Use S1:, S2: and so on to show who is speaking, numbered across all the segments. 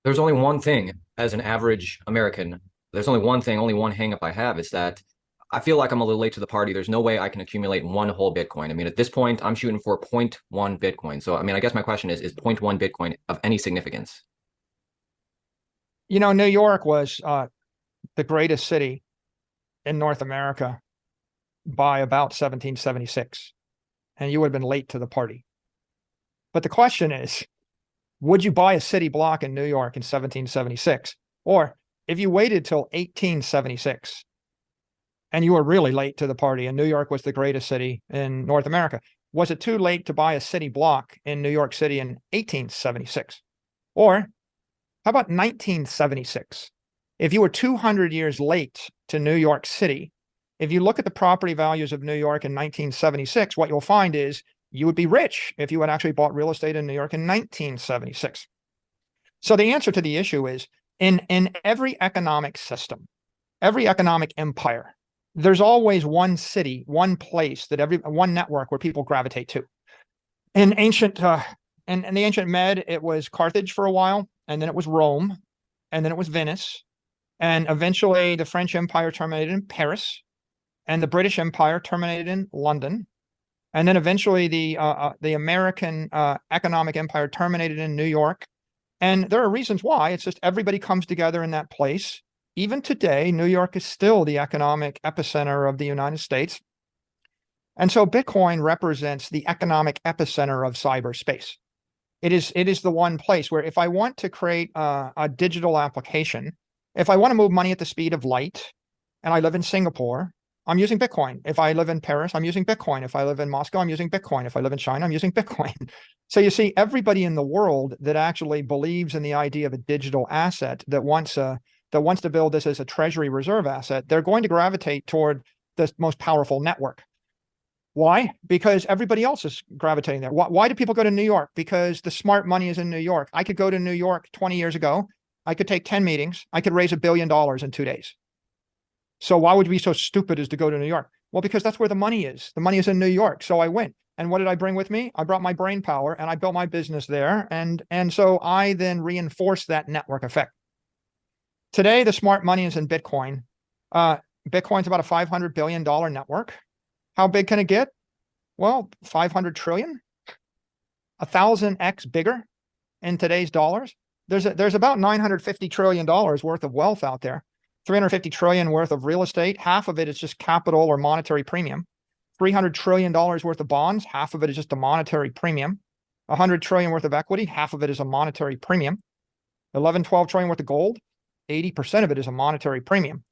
S1: There's only one thing as an average American. There's only one thing, only one hang up I have is that I feel like I'm a little late to the party. There's no way I can accumulate one whole Bitcoin. I mean, at this point, I'm shooting for zero point 0.1 Bitcoin. So, I mean, I guess my question is zero point 0.1 Bitcoin of any significance?
S2: You know, New York was the greatest city in North America by about 1776, and you would have been late to the party. But the question is, would you buy a city block in New York in 1776? Or if you waited till 1876 and you were really late to the party and New York was the greatest city in North America, was it too late to buy a city block in New York City in 1876? Or how about 1976? If you were 200 years late to New York City, if you look at the property values of New York in 1976, what you'll find is you would be rich if you had actually bought real estate in New York in 1976. So the answer to the issue is in every economic system, every economic empire, there's always one city, one place one network where people gravitate to. In ancient in the ancient Med, it was Carthage for a while, and then it was Rome, and then it was Venice, and eventually the French Empire terminated in Paris, and the British Empire terminated in London, and then eventually the American economic empire terminated in New York. And there are reasons why. It's just everybody comes together in that place. Even today, New York is still the economic epicenter of the United States. And so Bitcoin represents the economic epicenter of cyberspace. It is the one place where if I want to create a digital application, if I want to move money at the speed of light, and I live in Singapore, I'm using Bitcoin. If I live in Paris, I'm using Bitcoin. If I live in Moscow, I'm using Bitcoin. If I live in China, I'm using Bitcoin. So you see, everybody in the world that actually believes in the idea of a digital asset that wants to build this as a treasury reserve asset, they're going to gravitate toward the most powerful network. Why? Because everybody else is gravitating there. Why do people go to New York? Because the smart money is in New York. I could go to New York 20 years ago. I could take 10 meetings. I could raise $1 billion in 2 days. So why would we be so stupid as to go to New York? Well, because that's where the money is. The money is in New York. So I went. And what did I bring with me? I brought my brain power and I built my business there. And so I then reinforced that network effect. Today, the smart money is in Bitcoin. Bitcoin's about a $500 billion network. How big can it get? Well, 500 trillion, 1,000x bigger in today's dollars. There's about $950 trillion worth of wealth out there. 350 trillion worth of real estate. Half of it is just capital or monetary premium. $300 trillion worth of bonds. Half of it is just a monetary premium. 100 trillion worth of equity. Half of it is a monetary premium. 11, 12 trillion worth of gold. 80% of it is a monetary premium.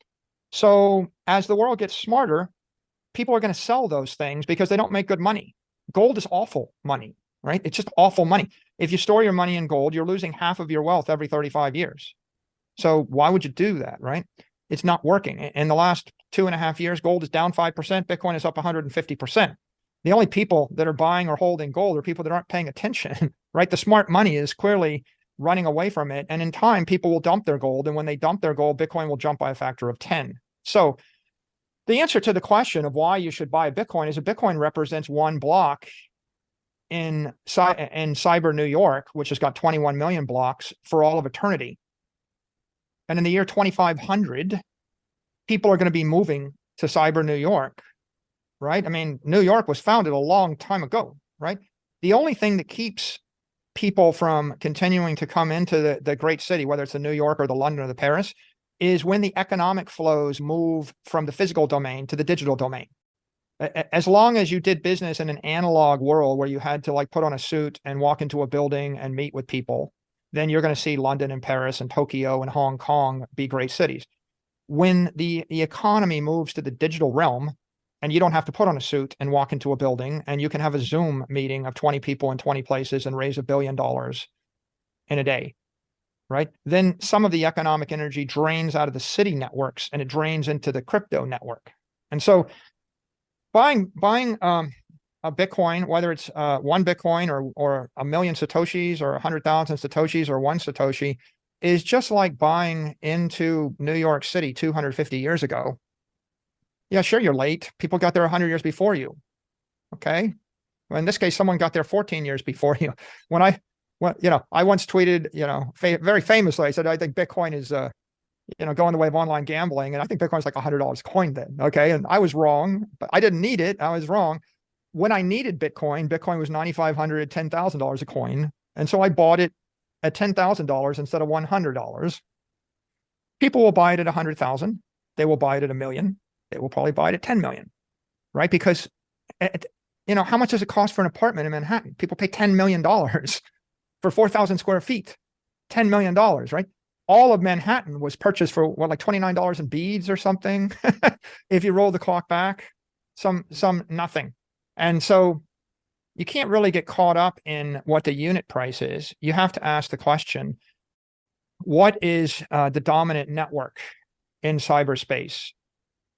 S2: So as the world gets smarter, people are going to sell those things because they don't make good money. Gold is awful money, right? It's just awful money. If you store your money in gold, you're losing half of your wealth every 35 years. So why would you do that, right? It's not working. In the last 2.5 years, gold is down 5%. Bitcoin is up 150%. The only people that are buying or holding gold are people that aren't paying attention, right? The smart money is clearly running away from it. And in time, people will dump their gold. And when they dump their gold, Bitcoin will jump by a factor of 10. So the answer to the question of why you should buy a Bitcoin is a Bitcoin represents one block in cyber New York, which has got 21 million blocks for all of eternity. And in the year 2500, people are going to be moving to cyber New York, right? I mean, New York was founded a long time ago, right? The only thing that keeps people from continuing to come into the great city, whether it's the New York or the London or the Paris, is when the economic flows move from the physical domain to the digital domain. As long as you did business in an analog world where you had to like put on a suit and walk into a building and meet with people, then you're going to see London and Paris and Tokyo and Hong Kong be great cities. When the economy moves to the digital realm and you don't have to put on a suit and walk into a building and you can have a Zoom meeting of 20 people in 20 places and raise $1 billion in a day, right? Then some of the economic energy drains out of the city networks and it drains into the crypto network. And so buying a Bitcoin, whether it's 1 Bitcoin or 1 million Satoshis or 100,000 Satoshis or 1 Satoshi, is just like buying into New York City 250 years ago. Yeah, sure, you're late. People got there 100 years before you. Okay. Well, in this case, someone got there 14 years before you. When I Well, I once tweeted, very famously, I said, I think Bitcoin is, going the way of online gambling. And I think Bitcoin's like $100 coin then. Okay. And I was wrong, but I didn't need it. I was wrong. When I needed Bitcoin, Bitcoin was $9,500, $10,000 a coin. And so I bought it at $10,000 instead of $100. People will buy it at 100,000. They will buy it at 1 million. They will probably buy it at 10 million, right? Because, how much does it cost for an apartment in Manhattan? People pay $10 million for 4,000 square feet, $10 million, right? All of Manhattan was purchased for what, like $29 in beads or something. If you roll the clock back, some nothing. And so you can't really get caught up in what the unit price is. You have to ask the question, what is the dominant network in cyberspace?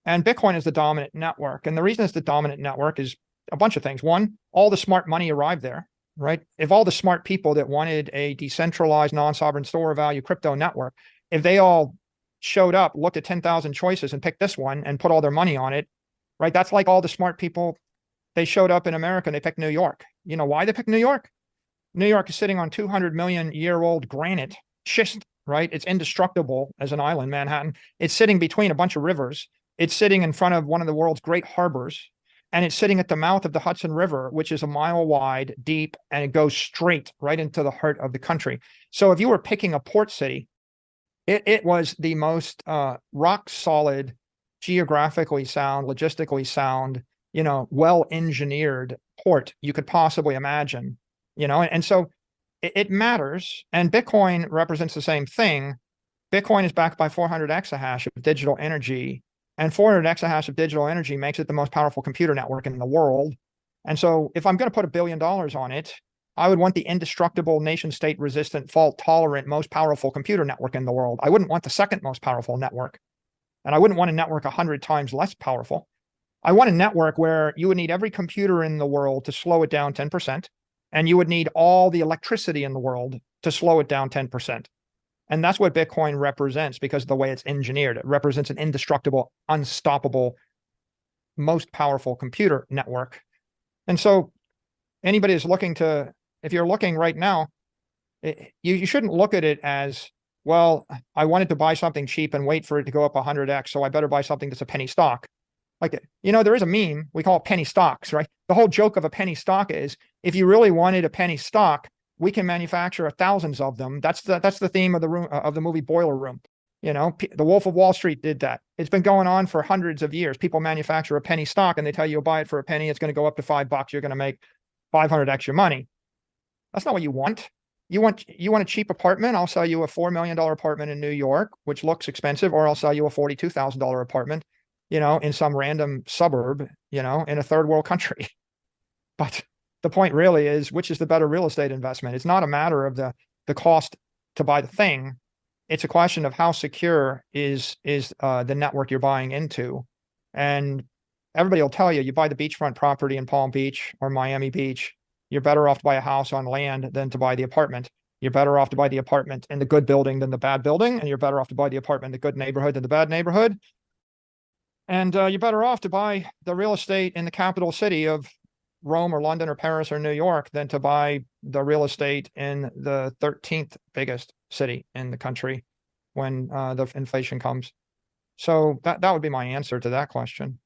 S2: And Bitcoin is the dominant network. And the reason it's the dominant network is a bunch of things. One, all the smart money arrived there, right? If all the smart people that wanted a decentralized, non-sovereign store of value crypto network, if they all showed up, looked at 10,000 choices and picked this one and put all their money on it, right? That's like all the smart people, they showed up in America and they picked New York. You know why they picked New York? New York is sitting on 200 million year old granite schist, right? It's indestructible as an island, Manhattan. It's sitting between a bunch of rivers. It's sitting in front of one of the world's great harbors. And it's sitting at the mouth of the Hudson River, which is a mile wide, deep, and it goes straight right into the heart of the country. So if you were picking a port city, it was the most rock solid, geographically sound, logistically sound, well engineered port you could possibly imagine. And so it matters. And Bitcoin represents the same thing. Bitcoin is backed by 400 exahash of digital energy. And 400 exahash of digital energy makes it the most powerful computer network in the world. And so if I'm going to put $1 billion on it, I would want the indestructible, nation state resistant, fault tolerant, most powerful computer network in the world. I wouldn't want the second most powerful network. And I wouldn't want a network 100 times less powerful. I want a network where you would need every computer in the world to slow it down 10%. And you would need all the electricity in the world to slow it down 10%. And that's what Bitcoin represents because of the way it's engineered. It represents an indestructible, unstoppable, most powerful computer network. And so anybody is looking to, if you're looking right now, you shouldn't look at it as, well, I wanted to buy something cheap and wait for it to go up 100x, so I better buy something that's a penny stock. Like, there is a meme, we call it penny stocks, right? The whole joke of a penny stock is, if you really wanted a penny stock, we can manufacture thousands of them. That's the theme of the movie Boiler Room. The Wolf of Wall Street did that. It's been going on for hundreds of years. People manufacture a penny stock and they tell you you'll buy it for a penny. It's going to go up to $5. You're going to make 500 extra money. That's not what you want. You want a cheap apartment? I'll sell you a $4 million apartment in New York, which looks expensive, or I'll sell you a $42,000 apartment, in some random suburb, in a third world country. But the point really is, which is the better real estate investment? It's not a matter of the cost to buy the thing. It's a question of how secure is the network you're buying into. And everybody will tell you, you buy the beachfront property in Palm Beach or Miami Beach, you're better off to buy a house on land than to buy the apartment. You're better off to buy the apartment in the good building than the bad building, and you're better off to buy the apartment in the good neighborhood than the bad neighborhood. And you're better off to buy the real estate in the capital city of Rome or London or Paris or New York than to buy the real estate in the 13th biggest city in the country when the inflation comes. So that would be my answer to that question.